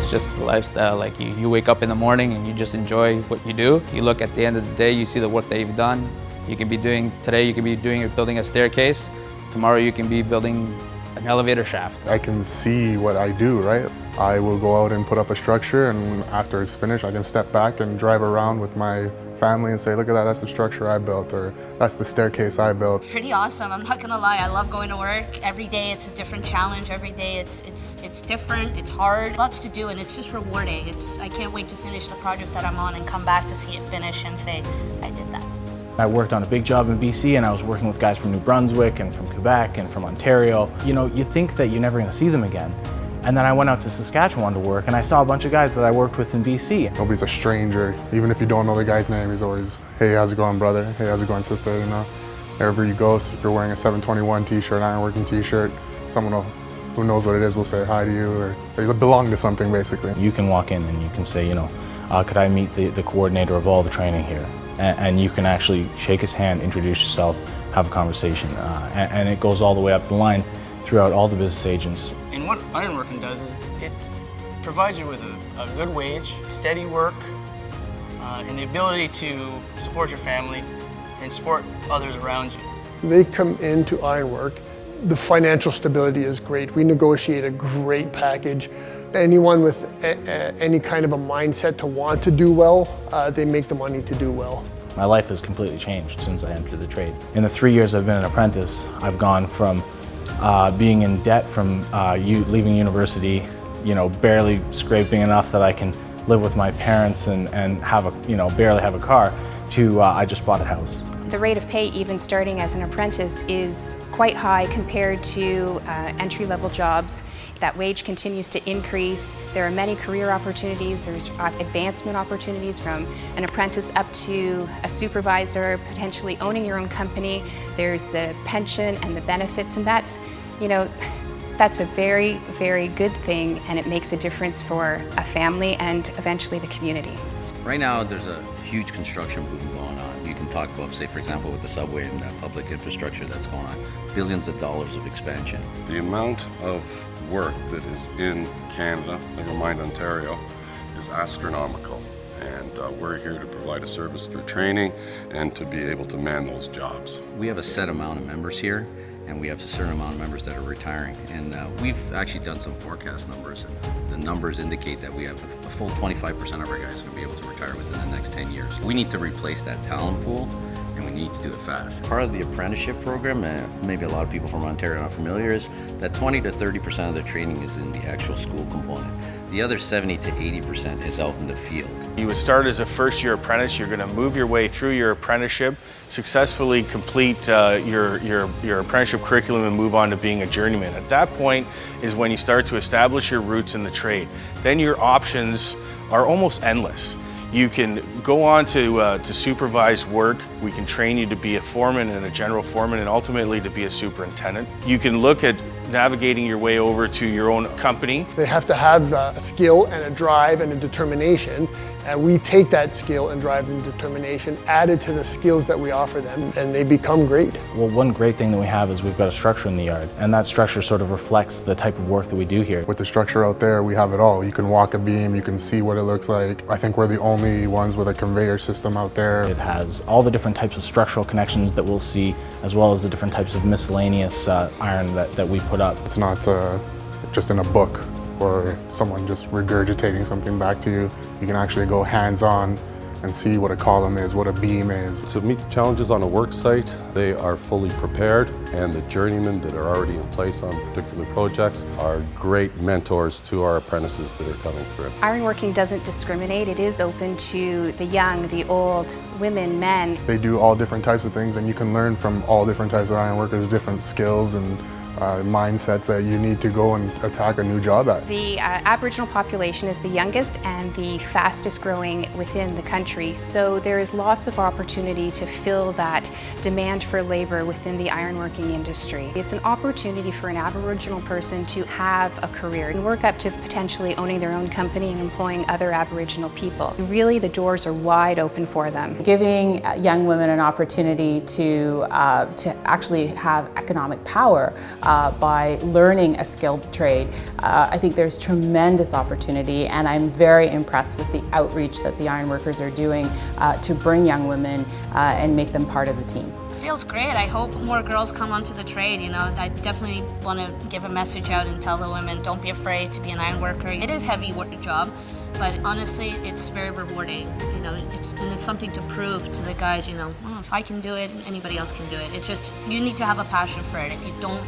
It's just the lifestyle. Like you wake up in the morning and you just enjoy what you do. You look at the end of the day, you see the work that you've done. Today you can be building a staircase. Tomorrow you can be building an elevator shaft. I can see what I do, right? I will go out and put up a structure, and after it's finished, I can step back and drive around with my family and say, look at that, that's the structure I built, or that's the staircase I built. Pretty awesome, I'm not gonna lie. I love going to work. Every day it's a different challenge. Every day it's different, it's hard. Lots to do, and it's just rewarding. I can't wait to finish the project that I'm on and come back to see it finish and say, I did that. I worked on a big job in BC, and I was working with guys from New Brunswick and from Quebec and from Ontario. You know, you think that you're never gonna see them again. And then I went out to Saskatchewan to work, and I saw a bunch of guys that I worked with in BC. Nobody's a stranger. Even if you don't know the guy's name, he's always, hey, how's it going, brother? Hey, how's it going, sister? You know, wherever you go, so if you're wearing a 721 t-shirt, ironworking t-shirt, someone who knows what it is will say hi to you, or you belong to something, basically. You can walk in and you can say, you know, could I meet the coordinator of all the training here? And you can actually shake his hand, introduce yourself, have a conversation. And it goes all the way up the line throughout all the business agents. And what ironworking does is it provides you with a good wage, steady work, and the ability to support your family and support others around you. They come into ironwork. The financial stability is great. We negotiate a great package. Anyone with any kind of a mindset to want to do well, they make the money to do well. My life has completely changed since I entered the trade. In the 3 years I've been an apprentice, I've gone from being in debt from leaving university, you know, barely scraping enough that I can live with my parents and have barely have a car, to I just bought a house. The rate of pay, even starting as an apprentice, is quite high compared to entry-level jobs. That wage continues to increase. There are many career opportunities. There's advancement opportunities from an apprentice up to a supervisor, potentially owning your own company. There's the pension and the benefits, and that's, you know, that's a very, very good thing, and it makes a difference for a family and eventually the community. Right now, there's a huge construction boom going on. You can talk about, say, for example, with the subway and public infrastructure that's going on, billions of dollars of expansion. The amount of work that is in Canada, never mind Ontario, is astronomical. And we're here to provide a service for training and to be able to man those jobs. We have a set amount of members here, and we have a certain amount of members that are retiring. And we've actually done some forecast numbers, and the numbers indicate that we have a full 25% of our guys are going to be able to retire within the next 10 years. We need to replace that talent pool, and we need to do it fast. Part of the apprenticeship program, and maybe a lot of people from Ontario are not familiar, is that 20 to 30% of the training is in the actual school component. The other 70 to 80% is out in the field. You would start as a first-year apprentice. You're going to move your way through your apprenticeship, successfully complete your apprenticeship curriculum, and move on to being a journeyman. At that point is when you start to establish your roots in the trade. Then your options are almost endless. You can go on to supervise work. We can train you to be a foreman and a general foreman, and ultimately to be a superintendent. You can look at navigating your way over to your own company. They have to have a skill and a drive and a determination, and we take that skill and drive and determination added to the skills that we offer them, and they become great. Well, one great thing that we have is we've got a structure in the yard, and that structure sort of reflects the type of work that we do here. With the structure out there, we have it all. You can walk a beam, you can see what it looks like. I think we're the only ones with a conveyor system out there. It has all the different types of structural connections that we'll see, as well as the different types of miscellaneous iron that we put up. It's not just in a book or someone just regurgitating something back to you. You can actually go hands-on and see what a column is, what a beam is. To meet the challenges on a work site, they are fully prepared, and the journeymen that are already in place on particular projects are great mentors to our apprentices that are coming through. Ironworking doesn't discriminate. It is open to the young, the old, women, men. They do all different types of things, and you can learn from all different types of ironworkers, different skills and mindsets that you need to go and attack a new job at. The Aboriginal population is the youngest and the fastest growing within the country, so there is lots of opportunity to fill that demand for labor within the ironworking industry. It's an opportunity for an Aboriginal person to have a career and work up to potentially owning their own company and employing other Aboriginal people. Really, the doors are wide open for them. Giving young women an opportunity to actually have economic power by learning a skilled trade. I think there's tremendous opportunity, and I'm very impressed with the outreach that the ironworkers are doing to bring young women and make them part of the team. Feels great. I hope more girls come onto the trade. You know, I definitely want to give a message out and tell the women, don't be afraid to be an iron worker. It is a heavy job, but honestly, it's very rewarding. You know, it's something to prove to the guys. You know, oh, if I can do it, anybody else can do it. It's just you need to have a passion for it. If you don't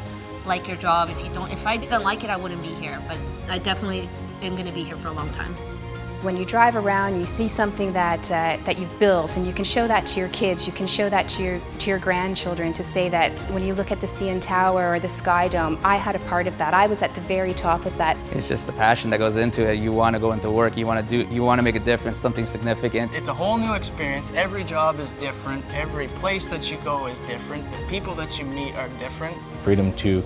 like your job, if I didn't like it, I wouldn't be here. But I definitely am going to be here for a long time. When you drive around, you see something that you've built, and you can show that to your kids, you can show that to your grandchildren, to say that when you look at the CN Tower or the Sky Dome, I had a part of that. I was at the very top of that. It's just the passion that goes into it. You want to go into work, you want to make a difference, something significant. It's a whole new experience. Every job is different. Every place that you go is different. The people that you meet are different. Freedom to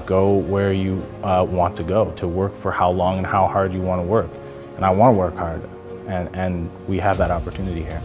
go where you want to go, to work for how long and how hard you want to work. And I want to work hard, and we have that opportunity here.